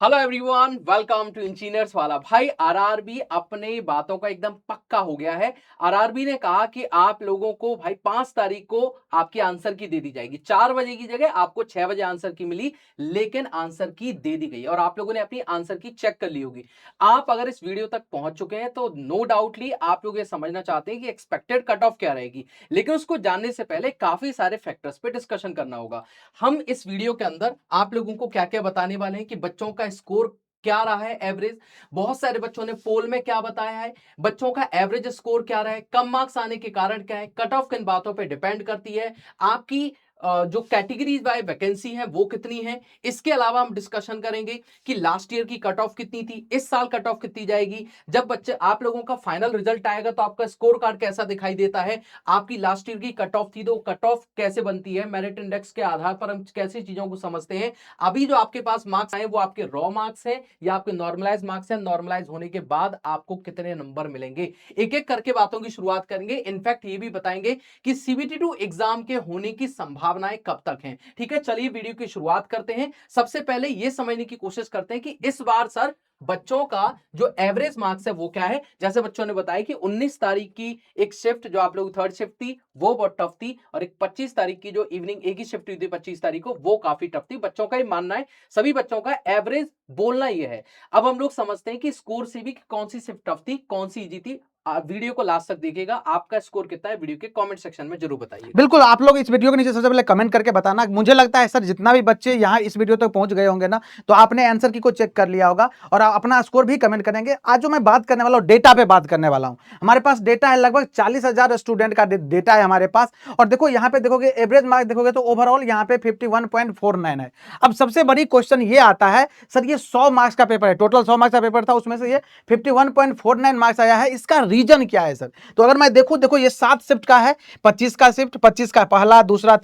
Hello everyone, welcome to engineers वाला। भाई RRB अपने बातों का एकदम पक्का हो गया है। आरआरबी ने कहा कि आप लोगों को भाई 5 तारीख को आपकी आंसर की दे दी जाएगी। 4 बजे की जगह आपको 6 बजे आंसर की मिली, लेकिन आंसर की दे दी गई और आप लोगों ने अपनी आंसर की चेक कर ली होगी। आप अगर इस वीडियो तक पहुंच चुके हैं तो नो डाउटली आप लोग ये समझना चाहते हैं कि एक्सपेक्टेड कट ऑफ क्या रहेगी, लेकिन उसको जानने से पहले काफी सारे फैक्टर्स पे डिस्कशन करना होगा। हम इस वीडियो के अंदर आप लोगों को क्या क्या बताने वाले हैं कि बच्चों का स्कोर क्या रहा है एवरेज। बहुत सारे बच्चों ने पोल में क्या बताया है, बच्चों का एवरेज स्कोर क्या रहा है, कम मार्क्स आने के कारण क्या है, कट ऑफ किन बातों पे डिपेंड करती है, आपकी जो कैटेगरीज बाय वैकेंसी है वो कितनी है। इसके अलावा हम डिस्कशन करेंगे कि लास्ट ईयर की कट ऑफ कितनी थी, इस साल कट ऑफ कितनी जाएगी, जब बच्चे आप लोगों का फाइनल रिजल्ट आएगा तो आपका स्कोर कार्ड कैसा दिखाई देता है, आपकी लास्ट ईयर की कट ऑफ थी तो कट ऑफ कैसे बनती है, मेरिट इंडेक्स के आधार पर हम कैसी चीजों को समझते हैं। अभी जो आपके पास मार्क्स आए वो आपके रॉ मार्क्स हैं या आपके नॉर्मलाइज मार्क्स हैं, नॉर्मलाइज होने के बाद आपको कितने नंबर मिलेंगे, एक एक करके बातों की शुरुआत करेंगे। इनफैक्ट ये भी बताएंगे कि सीबीटी 2 एग्जाम के होने की संभावनाएं कब तक हैं। ठीक है, चलिए वीडियो की शुरुआत करते हैं। सबसे पहले यह समझने की कोशिश करते हैं कि इस बार सर बच्चों का जो एवरेज मार्क्स है वो क्या है। जैसे बच्चों ने बताया कि 19 तारीख की एक शिफ्ट जो आप लोग थर्ड शिफ्ट थी वो बहुत टफ थी, और एक 25 तारीख की जो इवनिंग एक ही शिफ्ट हुई थी 25 तारीख को वो काफी टफ थी। बच्चों का ही मानना है, सभी बच्चों का एवरेज बोलना ये है। अब हम लोग समझते हैं कि स्कोर से भी कौन सी शिफ्ट टफ थी कौन सी इजी थी। आप वीडियो को लास्ट तक देखिएगा। आपका स्कोर कितना है वीडियो के कमेंट सेक्शन में जरूर बताइएगा। बिल्कुल, आप लोग इस वीडियो के नीचे सबसे पहले कमेंट करके बताना। मुझे लगता है सर जितना भी बच्चे यहाँ इस वीडियो तक पहुंच गए होंगे ना, तो आपने आंसर की को चेक कर लिया होगा और आप अपना स्कोर भी कमेंट करेंगे। आज जो मैं बात करने वाला हूँ डेटा पे बात करने वाला हूँ। हमारे पास डेटा है, लगभग 40,000 स्टूडेंट का डेटा है हमारे पास। और देखो यहाँ पे देखोगे एवरेज मार्क्स देखोगे तो ओवरऑल यहाँ पे 51.49 है। अब सबसे बड़ी क्वेश्चन ये आता है, सर ये 100 मार्क्स का पेपर है, टोटल 100 मार्क्स का पेपर था, उसमें से ये 51.49 मार्क्स आया है, इसका रीजन क्या है सर? तो अगर मैं देखूं, देखो ये 7 शिफ्ट का है, 25 का शिफ्ट, 25 का पहला दूसरा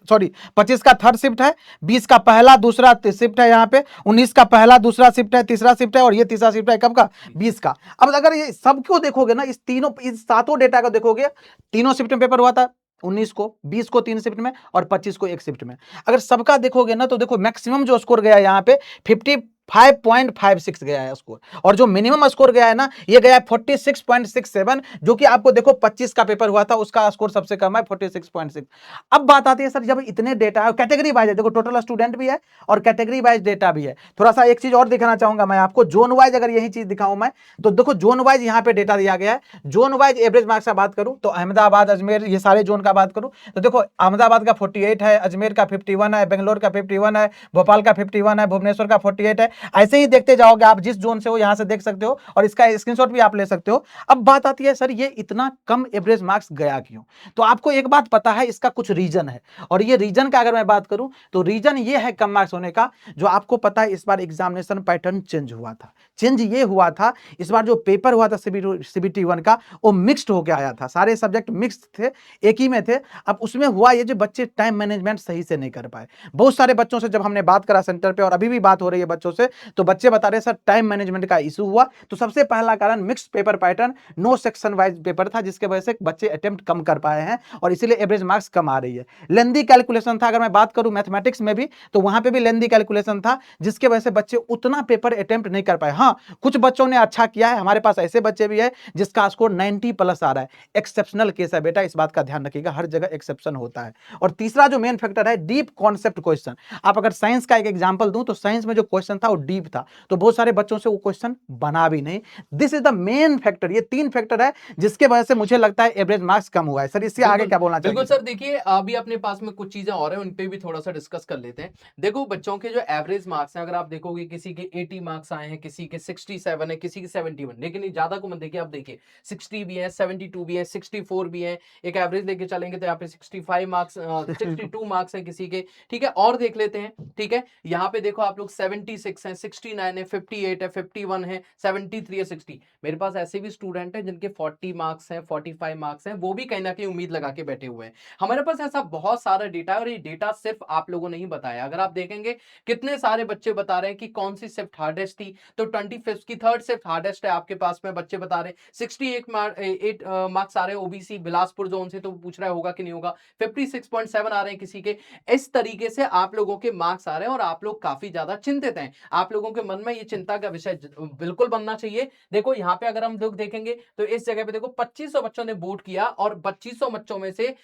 सॉरी 25 का थर्ड शिफ्ट है, 20 का पहला दूसरा शिफ्ट है, यहाँ पे 19 का पहला दूसरा शिफ्ट है, तीसरा शिफ्ट है, और ये तीसरा शिफ्ट है कब का? 20 का। अब अगर ये सब क्यों देखोगे ना, इस सातों डेटा को देखोगे, तीनों शिफ्ट में पेपर हुआ था, 19 को, 20 को 3 शिफ्ट में और 25 को एक शिफ्ट में। अगर सबका देखोगे ना तो देखो मैक्सिमम जो स्कोर गया यहाँ पे 55.56 गया है स्कोर, और जो मिनिमम स्कोर गया है ना ये गया है 46.67, जो कि आपको देखो 25 का पेपर हुआ था उसका स्कोर सबसे कम है 46.6। अब बात आती है सर, जब इतने डेटा है, कैटेगरी वाइज है, देखो टोटल स्टूडेंट भी है और कैटेगरी वाइज डेटा भी है। थोड़ा सा एक चीज और दिखाना चाहूंगा मैं आपको, जोन वाइज अगर यही चीज दिखाऊं मैं, तो देखो जोन वाइज यहाँ पे डेटा दिया गया है। जोन वाइज एवरेज मार्क्स का बात करूं तो अहमदाबाद, अजमेर, ये सारे जोन का बात करूं तो देखो अहमदाबाद का 48 है, अजमेर का 51 है, बेंगलोर का 51 है, भोपाल का 51 है, भुवनेश्वर का 48 है। ऐसे ही देखते जाओगे आप, जिस जोन से हो यहां से देख सकते हो और इसका स्क्रीनशॉट भी आप ले सकते हो। अब बात आती है सर ये इतना कम एवरेज मार्क्स गया क्यों? तो आपको एक बात पता है, इसका कुछ रीजन है, और ये रीजन का अगर मैं बात करूं तो रीजन ये है कम मार्क्स होने का, जो आपको पता है इस बार एग्जामिनेशन पैटर्न चेंज हुआ था। चेंज ये हुआ था, इस बार जो पेपर हुआ था सीबीटी 1 का, वो मिक्स्ड होकर आया था, सारे सब्जेक्ट मिक्स्ड थे, एक ही में थे। अब उसमें हुआ ये, जो बच्चे टाइम मैनेजमेंट सही से नहीं कर पाए। बहुत सारे बच्चों से जब हमने बात करा सेंटर पे, और अभी भी बात हो रही है बच्चों से, तो बच्चे बता रहे सर टाइम मैनेजमेंट का इशू हुआ। तो सबसे पहला कारण mixed paper pattern, no section wise paper था, जिसके वजह से बच्चे अटेम्प्ट कम कर पाए हैं और इसीलिए एवरेज मार्क्स कम आ रही है। लेंदी कैलकुलेशन था, अगर मैं बात करूं मैथमेटिक्स में भी, तो वहां पे भी लेंदी कैलकुलेशन था, जिसके वजह से बच्चे उतना पेपर अटेम्प्ट नहीं कर पाए। हाँ, कुछ बच्चों ने अच्छा किया है, हमारे पास ऐसे बच्चे भी है जिसका स्कोर 90 प्लस आ रहा है। एक्सेप्शनल केस है बेटा, इस बात का ध्यान रखिएगा, हर जगह एक्सेप्शन होता है। और तीसरा जो मेन फैक्टर है, डीप कॉन्सेप्ट क्वेश्चन। आप अगर साइंस का एक एग्जांपल दूं तो साइंस में जो क्वेश्चन था वो डीप था, तो बहुत सारे बच्चों से वो क्वेश्चन बना भी नहीं। This is the main factor, ये 3 फैक्टर है जिसके वजह से मुझे लगता है एवरेज मार्क्स कम हुआ है। सर इससे आगे बिल्कुल क्या बोलना बिल्कुल चाहेंगे सर, सर? देखिए अभी अपने पास में कुछ चीजें और हैं, उन पे भी थोड़ा सा डिस्कस कर लेते हैं। देखो बच्चों के जो एवरेज मार्क्स हैं, अगर आप देखोगे किसी के 80 मार्क्स आए हैं, किसी के 67 है, किसी के 71, लेकिन ये ज्यादा को मत देखिए। आप देखिए 60 भी है, 72 भी है, 64 भी है। एक एवरेज लेके चलेंगे तो यहाँ पे 65 मार्क्स, 62 मार्क्स है किसी के। ठीक है, और देख लेते हैं। ठीक है, यहाँ पे देखो आप लोग 76 है, 69 है, 58 है, 51 है, 73 है, 60। मेरे पास ऐसे भी स्टूडेंट हैं जिनके 40 मार्क्स हैं, 45 मार्क्स हैं, वो भी कहीं ना कहीं उम्मीद लगा के बैठे हुए हैं। हमारे पास ऐसा बहुत सारा डेटा है और ये डेटा सिर्फ आप लोगों ने ही बताया। अगर आप देखेंगे कितने सारे बच्चे बता रहे हैं कि कौन सी शिफ्ट हार्डेस्ट थी, तो 25 की थर्ड शिफ्ट हार्डेस्ट है आपके पास में। बच्चे बता रहे हैं 68 मार्क्स आ रहे हैं ओबीसी बिलासपुर जोन से, तो पूछ रहा होगा कि नहीं होगा। 56.7 आ रहे हैं किसी के। इस तरीके से आप लोगों के मार्क्स आ रहे हैं और आप लोग काफी ज्यादा चिंतित हैं। आप लोगों के मन में ये चिंता का विषय बिल्कुल बनना चाहिए। देखो यहाँ पे अगर हम लोग देखेंगे तो इस जगह पे देखो 2500 बच्चों ने वोट किया और 2500 बच्चों में से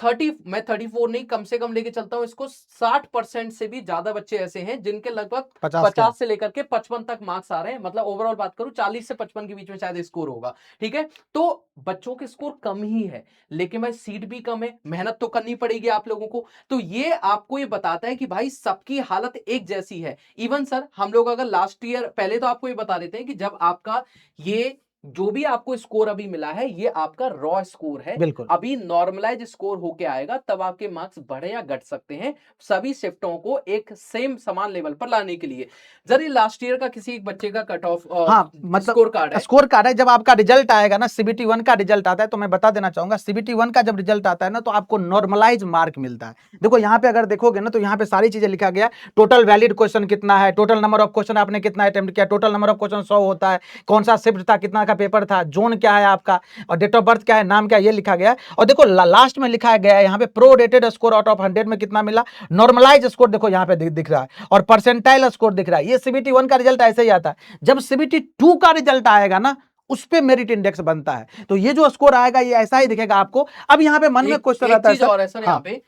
मैं 34 नहीं कम से कम लेके चलता हूं इसको, 60% से भी ज्यादा बच्चे ऐसे हैं जिनके लगभग 50 से लेकर के 55 तक मार्क्स आ रहे हैं। मतलब ओवरऑल बात करूं 40 से 55 के बीच में शायद स्कोर होगा। ठीक है, तो बच्चों के स्कोर कम ही है, लेकिन भाई सीट भी कम है, मेहनत तो करनी पड़ेगी आप लोगों को। तो ये आपको ये बताता है कि भाई सबकी हालत एक जैसी है। इवन सर हम लोग अगर लास्ट ईयर, पहले तो आपको ये बता देते हैं कि जब आपका ये जो भी आपको स्कोर अभी मिला है ये आपका रॉ स्कोर है। बिल्कुल अभी नॉर्मलाइज स्कोर होके आएगा तब आपके मार्क्स बढ़े या घट सकते हैं, सभी शिफ्टों को एक सेम समान लेवल पर लाने के लिए। जरी लास्ट ईयर का किसी एक बच्चे का कट ऑफ हाँ, मतलब स्कोर कार्ड है, जब आपका रिजल्ट आएगा ना, CBT 1 का रिजल्ट आता है, तो मैं बता देना चाहूंगा CBT 1 का जब रिजल्ट आता है ना तो आपको नॉर्मलाइज मार्क मिलता है। देखो यहाँ पे अगर देखोगे ना तो यहाँ पे सारी चीजें लिखा गया, टोटल वैलिड क्वेश्चन कितना है, टोटल नंबर ऑफ क्वेश्चन आपने कितना अटेम्प्ट किया, टोटल नंबर ऑफ क्वेश्चन 100 होता है, कौन सा शिफ्ट था, कितना का पेपर था, जोन क्या है आपका, और डेट ऑफ बर्थ क्या है, नाम क्या है, ये लिखा गया है। और देखो लास्ट में लिखा गया है यहाँ पे pro rated score out of 100 में कितना मिला, नॉर्मलाइज स्कोर देखो यहाँ पे दिख रहा है, और परसेंटाइल स्कोर दिख रहा है। ये CBT 1 का रिजल्ट ऐसे ही आता है। जब CBT 2 का रिजल्ट आएगा ना उस पे मेरिट इंडेक्स बनता है, तो ये जो स्कोर आएगा ये ऐसा ही दिखेगा आपको। अब यहाँ पे मन में क्वेश्चन रहता है सर, यहाँ पे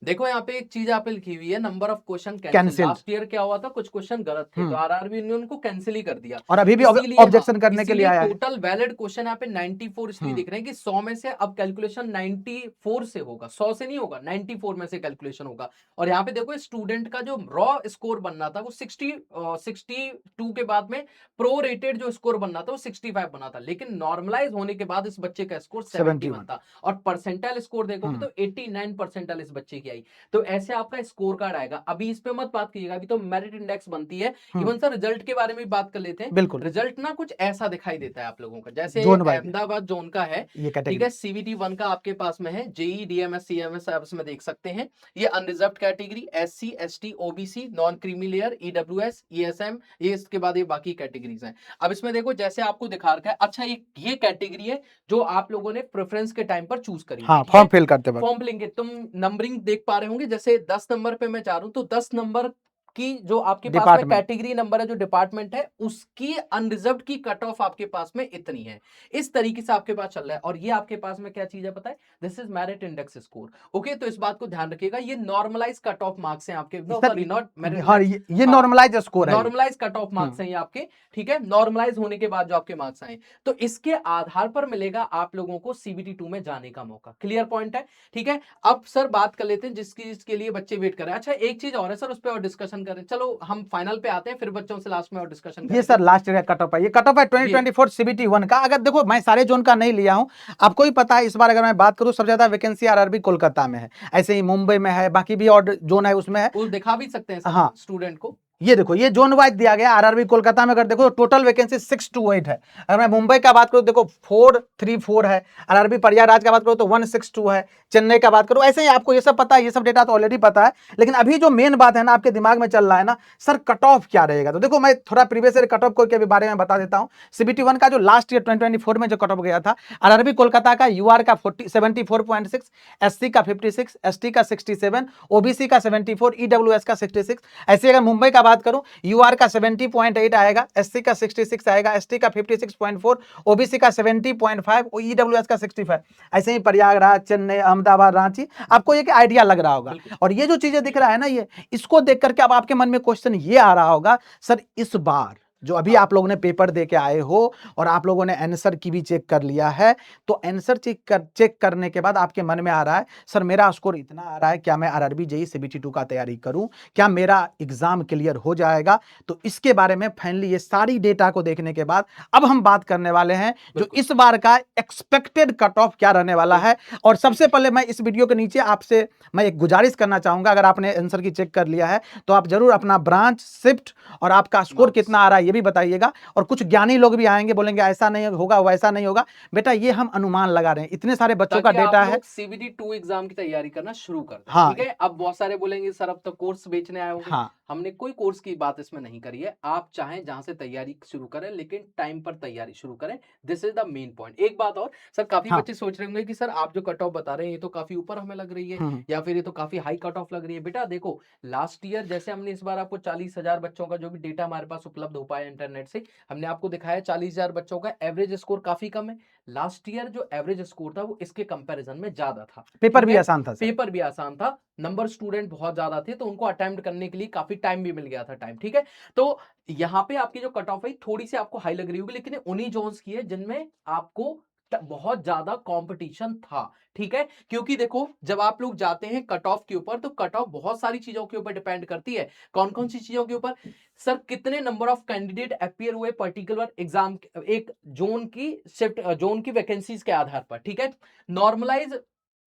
देखो, यहाँ पे एक चीज आप लिखी हुई है, number of question cancel. Last year क्या हुआ था, कुछ क्वेश्चन गलत थे तो आरआरबी ने उनको कैंसिल ही कर दिया, और अभी भी ऑब्जेक्शन करने के लिए आया है। टोटल वैलिड क्वेश्चन यहाँ पे 94 इसलिए दिख रहे हैं कि 100 में से अब कैलकुलेशन 94 से होगा, 100 से नहीं होगा, 94 में से कैलकुलेशन होगा। और यहाँ पे देखो स्टूडेंट का जो रॉ स्कोर बनना था वो 62 के बाद में प्रो रेटेड जो स्कोर बनना था वो 65 बना था, लेकिन नॉर्मलाइज होने के बाद इस बच्चे का स्कोर 71 था। और परसेंटाइल स्कोर देखोगे तो 89 परसेंटाइल इस बच्चे की आई। तो ऐसे आपका स्कोर कार्ड आएगा। अभी इस पे मत बात कीजिएगा, अभी तो मेरिट इंडेक्स बनती है। इवन सर रिजल्ट के बारे में बात कर लेते हैं। बिल्कुल, रिजल्ट ना कुछ ऐसा दिखाई देता है आप लोगों का, जैसे अहमदाबाद जोन का है, ठीक है, CBT 1 का आपके पास में है, JEE DMS CMS आप इसमें देख सकते हैं। ये unreserved category, SC ST OBC, non creamy layer, EWS ESM, ये इसके बाद ये बाकी कैटेगरीज हैं। अब इसमें देखो जैसे आपको दिखा रखा है, अच्छा ये कैटेगरी है जो आप लोगों ने प्रेफरेंस के टाइम पर चूज करी, फॉर्म फिल करते वक्त, फॉर्म लेंगे, तुम नंबरिंग देख पा रहे होंगे, जैसे 10 नंबर पे मैं जा रहा हूं तो 10 नंबर की जो आपके पास में कैटेगरी नंबर है, जो डिपार्टमेंट है, उसकी अनरिजर्व्ड की कट ऑफ आपके पास में इतनी है। इस तरीके से आपके पास चल रहा है। और ये आपके पास में क्या चीज है पता है, this is merit index score. Okay, तो इस बात को ध्यान रखिएगा, ये नॉर्मलाइज कट ऑफ मार्क्स हैं आपके, सॉरी नॉट मेरिट, ये नॉर्मलाइज स्कोर है, नॉर्मलाइज कट ऑफ मार्क्स हैं ये आपके, ठीक है, नॉर्मलाइज होने के बाद जो आपके मार्क्स आए, तो इसके आधार पर मिलेगा आप लोगों को CBT 2 में जाने का मौका। क्लियर पॉइंट है, ठीक है। अब सर बात कर लेते हैं जिसके लिए बच्चे वेट कर रहे हैं। अच्छा एक चीज और है सर, उस पर और डिस्कशन करें, चलो हम फाइनल पे आते हैं, फिर बच्चों से लास्ट में और डिस्कशन करें। ये सर लास्ट ईयर का कट ऑफ है, ये कट ऑफ है 2024 CBT 1 का। अगर देखो मैं सारे जोन का नहीं लिया हूं, आपको ही पता है इस बार अगर मैं बात करूं सबसे ज्यादा वैकेंसी आरआरबी कोलकाता में है, ऐसे ही मुंबई में है, बाकी भी और जोन है उसमें है, वो दिखा भी सकते हैं सर, हाँ स्टूडेंट को। ये देखो ये जोन वाइज दिया गया। आरआरबी कोलकाता में अगर देखो टोटल वैकेंसी 628 है। अगर मैं मुंबई का बात करूं देखो 434 है, आरआरबी प्रयागराज का बात करूं तो 162 है, चेन्नई का बात करूं ऐसे ही। आपको ये सब पता है, ये सब डेटा तो ऑलरेडी पता है, लेकिन अभी जो मेन बात है ना आपके दिमाग में चल रहा है ना सर कट ऑफ क्या रहेगा, तो देखो मैं थोड़ा प्रीवियस ईयर कट ऑफ को के बारे में बता देता हूं। CBT 1 का जो लास्ट ईयर 2024 में जो कट ऑफ गया था, आरआरबी कोलकाता का UR का 74.6, SC का 56, ST का 67, OBC का 74, EWS का 66। ऐसे अगर मुंबई का बात करूं UR का 70.8 आएगा, SC का 66 आएगा, ST का 56.4, OBC का 70.5 और EWS का 65। ऐसे ही प्रयागराज, चेन्नई, अहमदाबाद, रांची, आपको एक आइडिया लग रहा होगा। और ये जो चीजें दिख रहा है ना, ये इसको देख करके अब आपके मन में क्वेश्चन ये आ रहा होगा सर इस बार जो अभी आप लोगों ने पेपर दे के आए हो और आप लोगों ने आंसर की भी चेक कर लिया है, तो आंसर चेक करने के बाद आपके मन में आ रहा है सर मेरा स्कोर इतना आ रहा है, क्या मैं आरआरबी जेईई CBT 2 का तैयारी करूं, क्या मेरा एग्जाम क्लियर हो जाएगा। तो इसके बारे में फाइनली ये सारी डेटा को देखने के बाद अब हम बात करने वाले हैं जो इस बार का एक्सपेक्टेड कट ऑफ क्या रहने वाला है। और सबसे पहले मैं इस वीडियो के नीचे आपसे मैं एक गुजारिश करना चाहूंगा, अगर आपने आंसर की चेक कर लिया है तो आप जरूर अपना ब्रांच, शिफ्ट और आपका स्कोर कितना आ रहा है ये भी बताइएगा। और कुछ ज्ञानी लोग भी आएंगे, बोलेंगे ऐसा नहीं होगा, वैसा नहीं होगा। बेटा ये हम अनुमान लगा रहे हैं, इतने सारे बच्चों का ताकि डेटा आप है। लोग CBT 2 एग्जाम की तैयारी करना शुरू कर दें। हाँ ठीक है, अब बहुत सारे बोलेंगे सर अब तो कोर्स बेचने आए होंगे। हाँ हमने कोई कोर्स की बात इसमें नहीं करी है। आप चाहें जहां से तैयारी शुरू करें, लेकिन टाइम पर तैयारी शुरू करें। This is the main point. एक बात और सर, काफी हाँ बच्चे सोच रहे होंगे कि सर आप जो कट ऑफ बता रहे हैं ये तो काफी ऊपर हमें लग रही है, हम्म, या फिर ये तो काफी हाई कट ऑफ लग रही है। बेटा देखो, लास्ट ईयर जैसे हमने इस बार आपको 40,000 बच्चों का जो भी डेटा हमारे पास उपलब्ध हो पाया इंटरनेट से, हमने आपको दिखाया 40,000 बच्चों का एवरेज स्कोर काफी कम है। लास्ट ईयर जो एवरेज स्कोर था वो इसके कंपैरिजन में ज्यादा था। पेपर ठीक भी है, आसान था सर। पेपर भी आसान था, नंबर स्टूडेंट बहुत ज्यादा थे, तो उनको अटेम्प्ट करने के लिए काफी टाइम भी मिल गया था टाइम। ठीक है, तो यहाँ पे आपकी जो कट ऑफ है थोड़ी सी आपको हाई लग रही होगी, लेकिन उन्हीं जोन्स की है जिनमें आपको बहुत ज्यादा कंपटीशन था। ठीक है, क्योंकि देखो जब आप लोग जाते हैं कट ऑफ के ऊपर, तो कट ऑफ बहुत सारी चीजों के ऊपर डिपेंड करती है। कौन कौन सी चीजों के ऊपर? सर कितने नंबर ऑफ कैंडिडेट अपीयर हुए पर्टिकुलर एग्जाम, एक जोन की शिफ्ट, जोन की वैकेंसीज के आधार पर। ठीक है, नॉर्मलाइज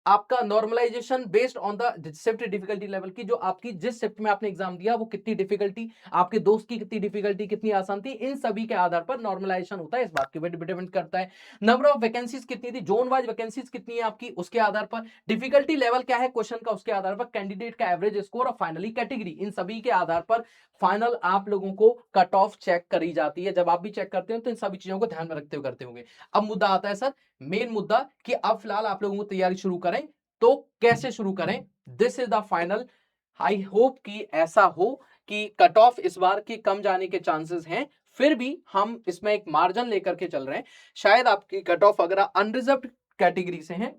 आपका normalisation based on the shift difficulty level की, जो आपकी जिस शिफ्ट में आपने एग्जाम दिया वो कितनी डिफिकल्टी, आपके दोस्त की कितनी डिफिकल्टी, कितनी आसान थी, इन सभी के आधार पर नॉर्मलाइजेशन होता है। इस बात के ऊपर डिपेंड करता है। नंबर ऑफ वैकेंसीज कितनी थी, जोन वाइज वैकेंसीज कितनी है आपकी, उसके आधार पर डिफिकल्टी लेवल क्या है क्वेश्चन का, उसके आधार पर कैंडिडेट का एवरेज स्कोर, और फाइनली कैटेगरी, इन सभी के आधार पर फाइनल आप लोगों को कट ऑफ चेक करी जाती है। जब आप भी चेक करते हो तो इन सभी चीजों को ध्यान में रखते हुए करते होंगे। अब मुद्दा आता है सर, मेन मुद्दा, कि अब फिलहाल आप लोगों को तैयारी शुरू करें तो कैसे शुरू करें? This is the final. I hope कि ऐसा हो कि कट ऑफ इस बार की कम जाने के चांसेस हैं, फिर भी हम इसमें एक मार्जिन लेकर के चल रहे हैं। शायद आपकी कट ऑफ अगर अनरिजर्व्ड कैटेगरी से हैं,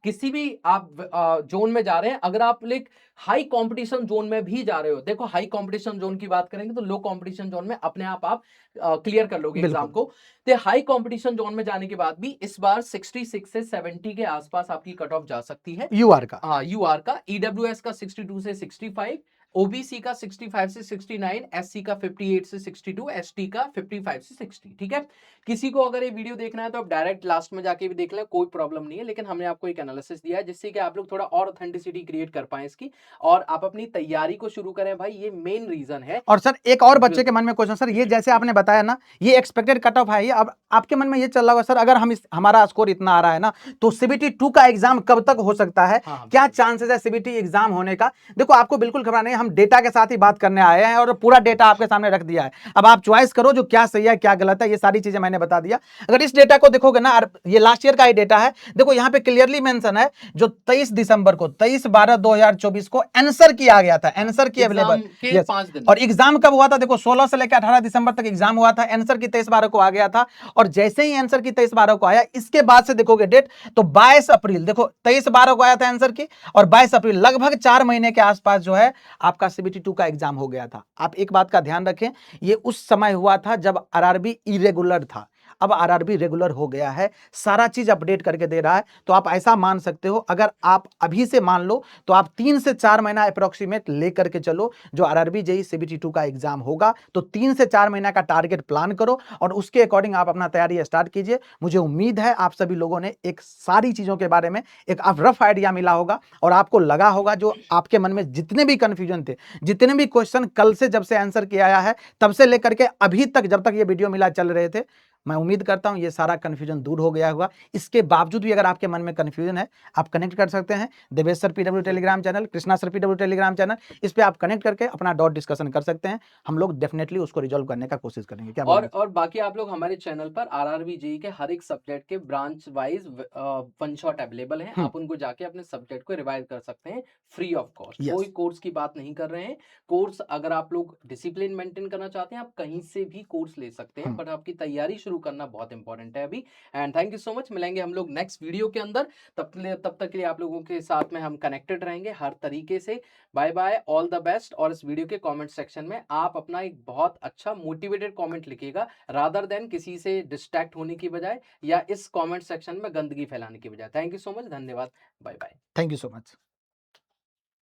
किसी भी आप जोन में जा रहे हैं, अगर आप लाइक हाई कंपटीशन जोन में भी जा रहे हो, देखो हाई कंपटीशन जोन की बात करेंगे तो लो कंपटीशन जोन में अपने आप क्लियर कर लोगे एग्जाम बिल्कुल। को। तो हाई कंपटीशन जोन में जाने के बाद भी इस बार 66 से 70 के आसपास आपकी कट ऑफ जा सकती है। यूआर का। हाँ, यूआर का, ईडब्ल्यूएस का 62 से 65, ओबीसी का 65 से 69, एससी का 58 से 62, एसटी का 55 से 60। ठीक है, किसी को अगर ये वीडियो देखना है तो आप डायरेक्ट लास्ट में जाके भी देख लें, कोई प्रॉब्लम नहीं है, लेकिन हमने आपको एक एनालिसिस दिया है जिससे कि आप लोग थोड़ा और ऑथेंटिसिटी क्रिएट कर पाए इसकी, और आप अपनी तैयारी को शुरू करें। भाई ये मेन रीजन है। और सर एक और बच्चे के बिल्कुल। मन में क्वेश्चन, सर ये जैसे आपने बताया ना, ये एक्सपेक्टेड कट ऑफ है, ये अब आपके मन में ये चल रहा होगा सर, अगर हम हमारा स्कोर इतना आ रहा है ना, तो सीबीटी 2 का एग्जाम कब तक हो सकता है? हाँ, क्या बिल्कुल। चांसेस है सीबीटी एग्जाम होने का? देखो आपको बिल्कुल घबराना नहीं है, हम डेटा के साथ ही बात करने आए हैं और पूरा डेटा आपके सामने रख दिया है। अब आप चॉइस करो जो क्या सही है क्या गलत है, ये सारी चीजें मैंने बता दिया। अगर इस डेटा को देखोगे ना, ये लास्ट ईयर का ही डेटा है, देखो यहाँ पे क्लियरली मेंशन है, जो 23 दिसंबर को 23/12/2024 को आंसर किया गया था, आंसर की अवेलेबल। एग्जाम के 5 दिन और एग्जाम कब हुआ था? देखो 16 से लेकर 18 दिसंबर तक एग्जाम हुआ था, आंसर की 23/12 को आ गया था। और जैसे ही आंसर की 23/12 को आया, इसके बाद से देखोगे डेट, तो 22 अप्रैल, देखो 23/12 को आया था आंसर की, और 22 अप्रैल, लगभग 4 महीने के आसपास जो है आपका सीबीटी 2 का एग्जाम हो गया था। आप एक बात का ध्यान रखें, ये उस समय हुआ था जब आरआरबी इरेगुलर था, अब आरआरबी रेगुलर हो गया है, सारा चीज अपडेट करके दे रहा है। तो आप ऐसा मान सकते हो, अगर आप अभी से मान लो तो आप 3 से 4 महीना अप्रोक्सीमेट लेकर के चलो, जो आरआरबी जेईई सीबीटी 2 का एग्जाम होगा, तो 3 से 4 महीना का टारगेट प्लान करो और उसके अकॉर्डिंग आप अपना तैयारी स्टार्ट कीजिए। मुझे उम्मीद है आप सभी लोगों ने एक सारी चीजों के बारे में एक रफ आइडिया मिला होगा, और आपको लगा होगा जो आपके मन में जितने भी कंफ्यूजन थे, जितने भी क्वेश्चन कल से जब से आंसर किया आया है, तब से लेकर के अभी तक जब तक ये वीडियो मिला चल रहे थे, मैं उम्मीद करता हूं ये सारा कंफ्यूजन दूर हो गया होगा। इसके बावजूद भी अगर आपके मन में कंफ्यूजन है, आप कनेक्ट कर सकते हैं Devesh sir PW Telegram channel, Krishna sir PW Telegram channel, इस पे आप कनेक्ट करके अपना डाउट डिस्कशन कर सकते हैं। हम लोग डेफिनेटली उसको रिजॉल्व करने का कोशिश करेंगे। क्या और बाकी आप लोग हमारे चैनल पर आरआरबी जेईई के हर एक सब्जेक्ट के branch wise one shot available हैं, आप उनको जाके अपने सब्जेक्ट को रिवाइज कर सकते हैं फ्री ऑफ कॉस्ट। Yes. कोई कोर्स की बात नहीं कर रहे हैं। कोर्स अगर आप लोग डिसिप्लिन मेंटेन करना चाहते हैं, आप कहीं से भी कोर्स ले सकते हैं, बट आपकी तैयारी शुरू करना बहुत इंपॉर्टेंट है अभी। And thank you so much, मिलेंगे हम लोग नेक्स्ट वीडियो के अंदर। तब तक के लिए आप लोगों के साथ में हम कनेक्टेड रहेंगे हर तरीके से। Bye bye, all the best. और इस वीडियो के कमेंट सेक्शन में आप अपना एक बहुत अच्छा मोटिवेटेड कमेंट लिखिएगा, रादर देन किसी से डिस्ट्रैक्ट होने की बजाय या इस कमेंट सेक्शन में गंदगी फैलाने की बजाय। थैंक यू सो मच, धन्यवाद, bye bye. Thank you so much.